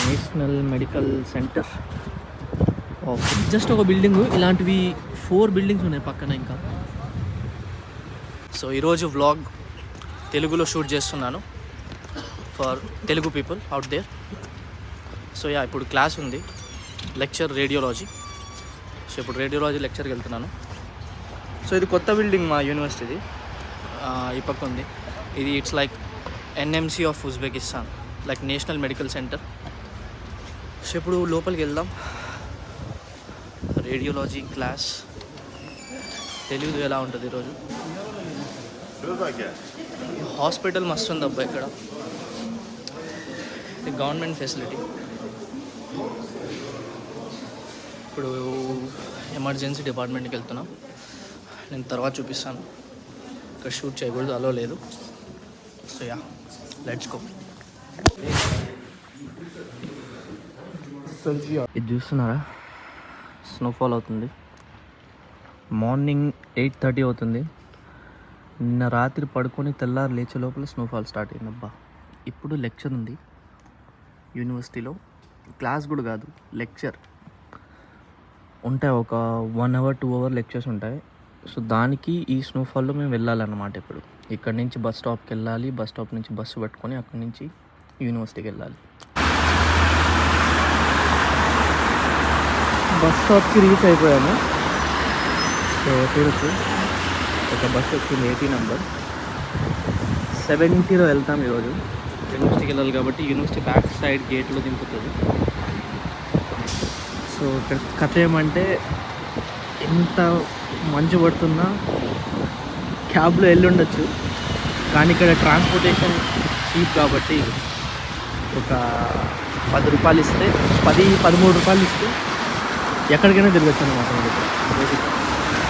National medical centre of just ఒక building. ఇలాంటివి 4 buildings ఉన్నాయి పక్కన ఇంకా. సో ఈరోజు వ్లాగ్ తెలుగులో షూట్ చేస్తున్నాను for Telugu people out there. So ఇప్పుడు క్లాస్ ఉంది, లెక్చర్ రేడియాలజీ. సో ఇప్పుడు రేడియాలజీ లెక్చర్కి వెళ్తున్నాను. సో ఇది కొత్త బిల్డింగ్ మా యూనివర్సిటీది, ఈ పక్క ఉంది. ఇది it's like NMC of Uzbekistan, like national medical centre. So ఇప్పుడు లోపలికి వెళ్దాం. రేడియాలజీ క్లాస్ తెలుగు ఎలా ఉంటుంది ఈరోజు. హాస్పిటల్ మస్తు ఉంది అబ్బా ఇక్కడ, గవర్నమెంట్ ఫెసిలిటీ. ఇప్పుడు ఎమర్జెన్సీ డిపార్ట్మెంట్కి వెళ్తున్నాం, నేను తర్వాత చూపిస్తాను. ఇక్కడ షూట్ చేయకూడదు, అలో లేదు. So let's go. ఇది చూస్తున్నారా, స్నోఫాల్ అవుతుంది. మార్నింగ్ 8:30 అవుతుంది. నిన్న రాత్రి పడుకొని తెల్లారి లేచే లోపల స్నోఫాల్ స్టార్ట్ అయింది అబ్బా. ఇప్పుడు లెక్చర్ ఉంది యూనివర్సిటీలో, క్లాస్ కూడా కాదు, లెక్చర్ ఉంటాయి. ఒక 1 hour 2 hour లెక్చర్స్ ఉంటాయి. సో దానికి ఈ స్నోఫాల్లో మేము వెళ్ళాలన్నమాట. ఇప్పుడు ఇక్కడ నుంచి బస్ స్టాప్కి వెళ్ళాలి, బస్ స్టాప్ నుంచి బస్సు పట్టుకొని అక్కడి నుంచి యూనివర్సిటీకి వెళ్ళాలి. బస్ స్టాప్కి రీచ్ అయిపోయాము. సో చూడొచ్చు, ఒక బస్ వచ్చింది 80 నెంబర్. 70లో వెళ్తాం ఈరోజు. యూనివర్సిటీకి వెళ్ళాలి కాబట్టి యూనివర్సిటీ బ్యాక్ సైడ్ గేట్లో దింపుతుంది. సో ఇక్కడ కథ ఏమంటే, ఎంత మంచు పడుతున్నా క్యాబ్లో వెళ్ళి ఉండొచ్చు, కానీ ఇక్కడ ట్రాన్స్పోర్టేషన్ చీప్ కాబట్టి ఒక 10 రూపాయలు ఇస్తే 13 రూపాయలు ఇస్తే ఎక్కడికైనా తిరగచ్చు అన్నమాట.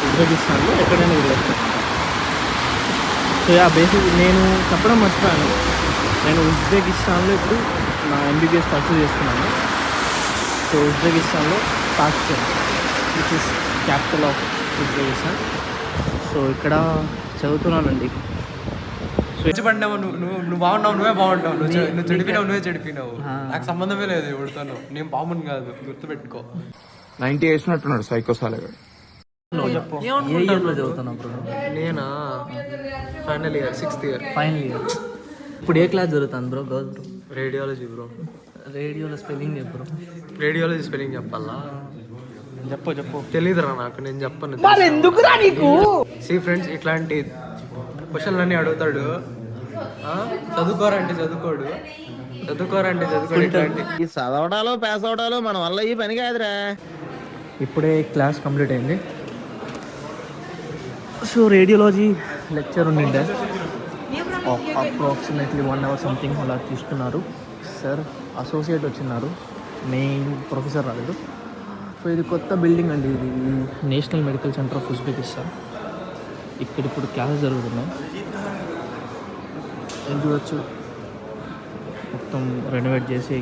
ఉజ్బెకిస్తాన్లో ఎక్కడైనా తిరగచ్చు. సో బేసిక్ నేను చెప్పడం మర్చిపోయాను, నేను ఉజ్బెకిస్తాన్లో ఇప్పుడు నా ఎంబీబీఎస్ పర్సూ చేస్తున్నాను. సో ఉజ్బెకిస్తాన్లో Tashkent, which is capital of Uzbekistan. So ఇక్కడ చదువుతున్నానండి. సో పడినావు నువ్వు బాగున్నావు, నువ్వే బాగుంటావు. నువ్వు చెడిపినావు, నువ్వే చెడిపినావు. నాకు సంబంధమే లేదు ఎవరితోనూ. నేను బాగుంది కాదు, గుర్తుపెట్టుకో. 90 వేసినట్టున్నాడు సైకోసాలగా. నేనా final year, 6th year. Final year. ఇప్పుడు ఏ క్లాస్ జరుగుతుంది bro? Girl bro, radiology bro. రేడియోలో స్పెల్లింగ్ చెప్పు. రేడియాలజీ స్పెల్లింగ్ చెప్పాలా? చెప్పు. తెలీదురా నాకు, నేను చెప్పను. సి ఫ్రెండ్స్, ఇట్లాంటి క్వశ్చన్లన్నీ అడుగుతాడు. చదువుకోరంటే చదువుకోడు, చదువుకోరంటే చదువుకోడు. ఇట్లాంటి ఈ చదవడాలు పాస్ అవడాలు మన వల్ల ఈ పని కాదురా. ఇప్పుడే క్లాస్ కంప్లీట్ అయింది. సో రేడియాలజీ లెక్చర్ ఉండిండే, అప్రాక్సిమేట్లీ 1 hour సంథింగ్ అలా తీసుకున్నారు. సార్ అసోసియేట్ వచ్చినారు, మెయిన్ ప్రొఫెసర్ రాలేదు. సో ఇది కొత్త బిల్డింగ్ అండి, ఇది national medical centre of Uzbekistan. ఇక్కడ ఇప్పుడు క్లాసెస్ జరుగుతున్నాయి. ఏం చూడొచ్చు, మొత్తం రెనోవేట్ చేసి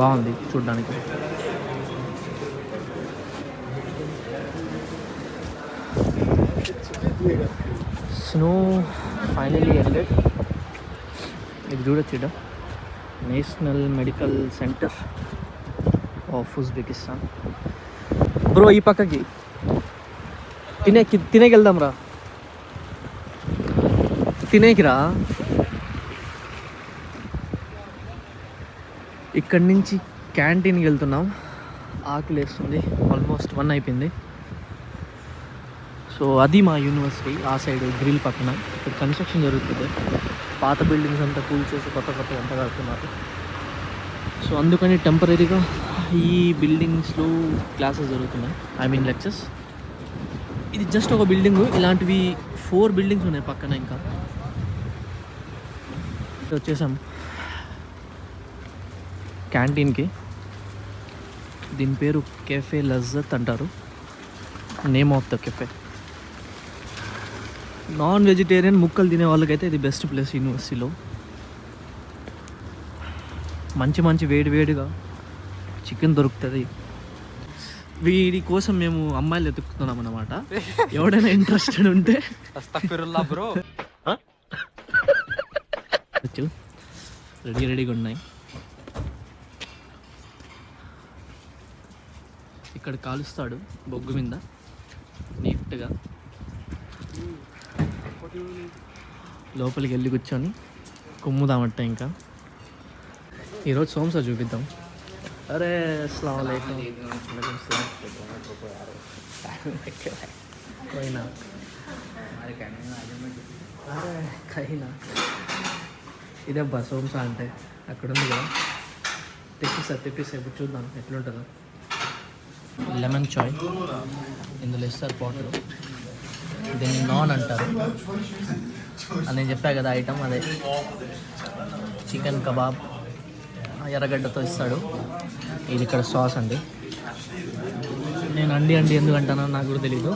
బాగుంది చూడడానికి. Snow finally ended. ఇది చూడొచ్చు, ఇక్కడ national medical centre of Uzbekistan. Bro ఈ పక్కకి తినేకి వెళ్దాం రా, తినేకిరా. ఇక్కడి నుంచి క్యాంటీన్కి వెళ్తున్నాం. ఆకలి వేస్తుంది, ఆల్మోస్ట్ 1 అయిపోయింది. సో అది మా యూనివర్సిటీ, ఆ సైడ్ గ్రిల్ పక్కన. ఇక్కడ కన్స్ట్రక్షన్ జరుగుతుంది, పాత బిల్డింగ్స్ అంతా కూల్చేసి కొత్త అంతా కడుతున్నారు. సో అందుకని టెంపరీగా ఈ బిల్డింగ్స్లో క్లాసెస్ జరుగుతున్నాయి, ఐ మీన్ లెక్చర్స్. ఇది జస్ట్ ఒక బిల్డింగు, ఇలాంటివి 4 బిల్డింగ్స్ ఉన్నాయి పక్కన. ఇంకా వచ్చేసాం క్యాంటీన్కి. దీని పేరు కెఫే లజ్జత్ అంటారు, name of the cafe. Non vegetarian ముక్కలు తినే వాళ్ళకైతే ఇది బెస్ట్ ప్లేస్ యూనివర్సిటీలో. మంచి వేడిగా చికెన్ దొరుకుతుంది. వీడి కోసం మేము అమ్మాయిలు ఎత్తుకుతున్నాం అన్నమాట. ఎవడైనా ఇంట్రెస్టెడ్ ఉంటే బ్రో రెడీగా ఉన్నాయి. ఇక్కడ కాలుస్తాడు బొగ్గు మీద నీట్గా. లోపలికి వెళ్ళి కూర్చొని కుమ్ముదామంట. ఇంకా ఈరోజు సోమసా చూపిద్దాం. అరే అస్సలాము అలైకుం. పోయినా అరే కైనా ఇదే అబ్బా సోమసా అంటే. అక్కడ ఉంది కదా, తెప్పిస్తా ఇప్పుడు చూద్దాం ఎట్లుంటుందో. లెమన్ చాయ్ ఇందులో ఇస్తారు పాటర్. దీన్ని నాన్ అంటారు. అని నేను చెప్పా కదా ఐటమ్, అదే చికెన్ కబాబ్ ఎర్రగడ్డతో ఇస్తాడు. ఇది ఇక్కడ సాస్ అండి. నేను అండి ఎందుకు అంటానో నాకు కూడా తెలీదు.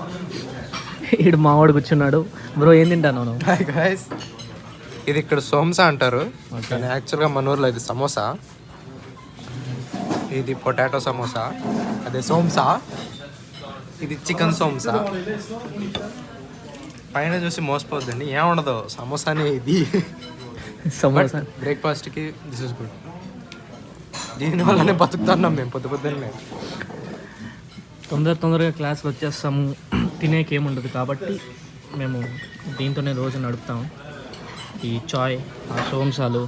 ఈడు మావాడు కూర్చున్నాడు. బ్రో ఏం తింటాను నువ్వు? గైస్ ఇది ఇక్కడ సోమసా అంటారు, కానీ యాక్చువల్గా మన ఊర్లో ఇది సమోసా. ఇది పొటాటో సమోసా, అదే సోమసా. ఇది చికెన్ సోమసా. పైన చూసి మోసపోద్దండి, ఏముండదు సమోసానే ఇది. సమోసా బ్రేక్ఫాస్ట్కి దిస్ ఇస్ గుడ్. దీనివల్లనే బతుకుతున్నాం మేము పొద్దున్నే. తొందరగా క్లాస్కి వచ్చేస్తాము, తినేకి ఏముండదు కాబట్టి మేము దీంతోనే రోజు నడుపుతాము. ఈ చాయ్, ఆ సోమసాలు,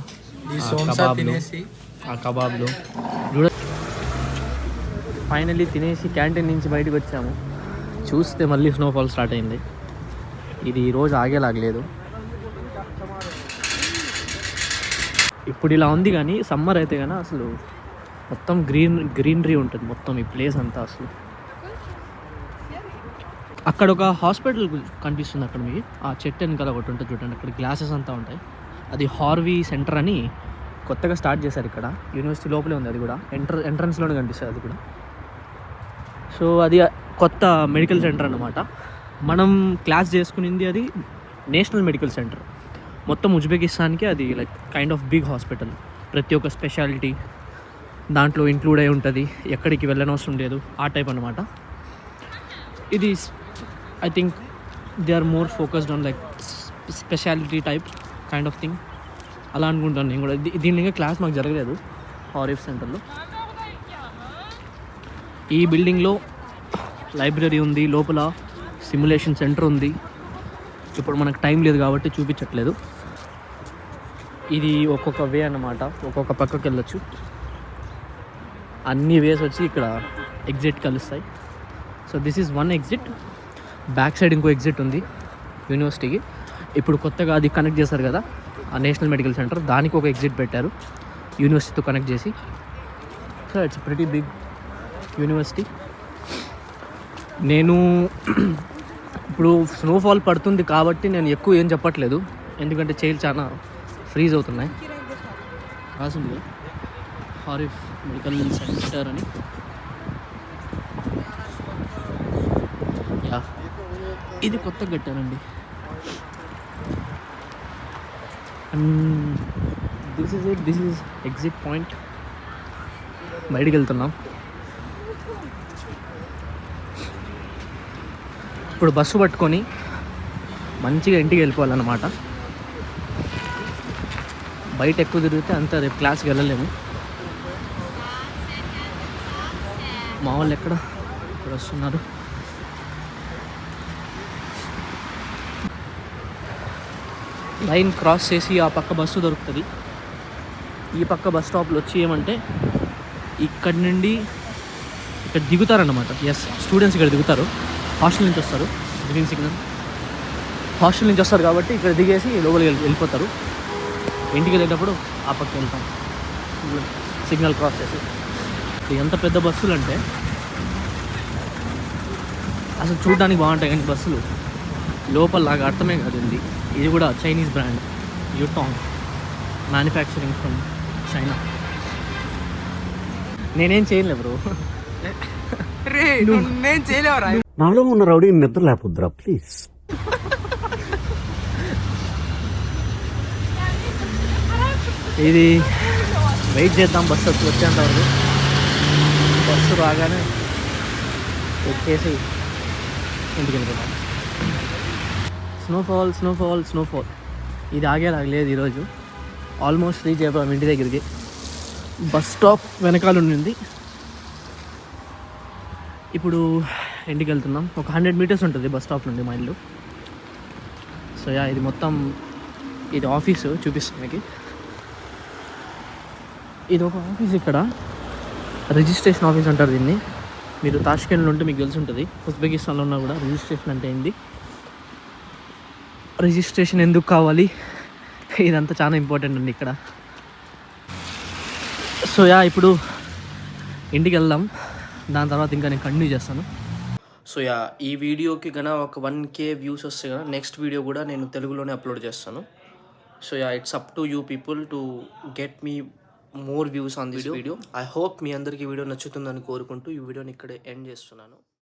ఈ సోమసా తినేసి ఆ కబాబ్లు. ఫైనల్లీ తినేసి క్యాంటీన్ నుంచి బయటకు వచ్చాము. చూస్తే మళ్ళీ స్నోఫాల్ స్టార్ట్ అయింది. ఇది ఈరోజు ఆగేలాగలేదు. ఇప్పుడు ఇలా ఉంది, కానీ సమ్మర్ అయితే కానీ అసలు మొత్తం గ్రీనరీ ఉంటుంది మొత్తం ఈ ప్లేస్ అంతా. అసలు అక్కడ ఒక హాస్పిటల్ కనిపిస్తుంది అక్కడ మీకు. ఆ చెట్టు వెనకాల ఒకటి ఉంటుంది చూడండి, అక్కడ గ్లాసెస్ అంతా ఉంటాయి. అది హార్వీ సెంటర్ అని కొత్తగా స్టార్ట్ చేశారు ఇక్కడ. యూనివర్సిటీ లోపలే ఉంది అది కూడా. ఎంట్రన్స్లోనే కనిపిస్తుంది అది కూడా. సో అది కొత్త మెడికల్ సెంటర్ అన్నమాట. మనం క్లాస్ చేసుకునింది అది నేషనల్ మెడికల్ సెంటర్. మొత్తం ఉజ్బెకిస్తాన్కి అది like kind of big hospital. ప్రతి ఒక్క స్పెషాలిటీ దాంట్లో ఇంక్లూడ్ అయి ఉంటుంది. ఎక్కడికి వెళ్ళనవసరం లేదు, ఆ టైప్ అనమాట. ఇది I think they are more focused on like speciality type kind of thing అలా అనుకుంటాను నేను కూడా. దీని ఇంకా క్లాస్ మాకు జరగలేదు హార్వీ సెంటర్లో. ఈ బిల్డింగ్లో లైబ్రరీ ఉంది, లోపల సిమ్యులేషన్ సెంటర్ ఉంది. ఇప్పుడు మనకు టైం లేదు కాబట్టి చూపించట్లేదు. ఇది ఒక్కొక్క వే అన్నమాట, ఒక్కొక్క పక్కకి వెళ్ళొచ్చు. అన్ని వేస్ వచ్చి ఇక్కడ ఎగ్జిట్ కలుస్తాయి. So this is one exit. Back side ఇంకో ఎగ్జిట్ ఉంది యూనివర్సిటీకి. ఇప్పుడు కొత్తగా అది కనెక్ట్ చేశారు కదా ఆ నేషనల్ మెడికల్ సెంటర్, దానికి ఒక ఎగ్జిట్ పెట్టారు యూనివర్సిటీతో కనెక్ట్ చేసి. So it's pretty big university. నేను ఇప్పుడు స్నోఫాల్ పడుతుంది కాబట్టి నేను ఎక్కువ ఏం చెప్పట్లేదు, ఎందుకంటే చేయిలు చాలా ఫ్రీజ్ అవుతున్నాయి. రాసింది హార్వీ మెడికల్ సెంటర్ అని. యా, ఇది కొత్తగా కట్టారండి. This is exit point. బయటికి వెళ్తున్నాం. ఇప్పుడు బస్సు పట్టుకొని మంచిగా ఇంటికి వెళ్ళిపోవాలన్నమాట. బయట ఎక్కువ తిరిగితే అంత రేపు క్లాస్కి వెళ్ళలేము. మా వాళ్ళు ఎక్కడ వస్తున్నారు. లైన్ క్రాస్ చేసి ఆ పక్క బస్సు దొరుకుతుంది. ఈ పక్క బస్ స్టాప్లో వచ్చి ఏమంటే ఇక్కడి నుండి ఇక్కడ దిగుతారన్నమాట. ఎస్, స్టూడెంట్స్ ఇక్కడ దిగుతారు. హాస్టల్ నుంచి వస్తారు, గ్రీన్ సిగ్నల్ హాస్టల్ నుంచి వస్తారు కాబట్టి ఇక్కడ దిగేసి లోపలికి వెళ్ళిపోతారు. ఇంటికి వెళ్ళేటప్పుడు ఆ పక్కకి వెళ్తాం సిగ్నల్ క్రాస్ చేసి. ఎంత పెద్ద బస్సులు అంటే అసలు చూడడానికి బాగుంటాయి, కానీ బస్సులు లోపల నాకు అర్థమే కాదు. ఇది కూడా Chinese brand Yutong, manufacturing from China. నేనేం చేయలే బ్రో. నేను చేయలేవరా? నాలో ఉన్న రౌడీ నిద్ర లేకపోద్దురా ప్లీజ్. ఇది వెయిట్ చేద్దాం బస్సు వచ్చేంత వరకు. బస్సు రాగానే ఎక్కేసి ఇంటికి వెళ్ళిపోతాం. స్నోఫాల్ ఇది ఆగేలాగలేదు ఈరోజు. ఆల్మోస్ట్ రీచ్ అయిపోయాం ఇంటి దగ్గరికి. బస్ స్టాప్ వెనకాల ఉండింది. ఇప్పుడు ఇంటికి వెళ్తున్నాం. ఒక 100 మీటర్స్ ఉంటుంది బస్ స్టాప్ నుండి మా ఇల్లు. సో యా ఇది మొత్తం ఇది ఆఫీసు చూపిస్తాను మీకు. ఇది ఒక ఆఫీస్, ఇక్కడ రిజిస్ట్రేషన్ ఆఫీస్ అంటారు దీన్ని. మీరు తాష్కెంట్లో ఉంటే మీకు తెలిసి ఉంటుంది. ఉజ్బెకిస్తాన్లో ఉన్నా కూడా రిజిస్ట్రేషన్ అంటే ఏంది, రిజిస్ట్రేషన్ ఎందుకు కావాలి, ఇదంతా చాలా ఇంపార్టెంట్ అండి ఇక్కడ. సో యా ఇప్పుడు ఇంటికి వెళ్దాం, దాని తర్వాత ఇంకా నేను కంటిన్యూ చేస్తాను. సో యా ఈ వీడియోకి కన్నా ఒక 1K వ్యూస్ వస్తే కదా నెక్స్ట్ వీడియో కూడా నేను తెలుగులోనే అప్లోడ్ చేస్తాను. So yeah it's up to you people to get me more views on this video. I hope మీ అందరికీ వీడియో నచ్చుతుందని కోరుకుంటూ ఈ వీడియోని ఇక్కడే ఎండ్ చేస్తున్నాను.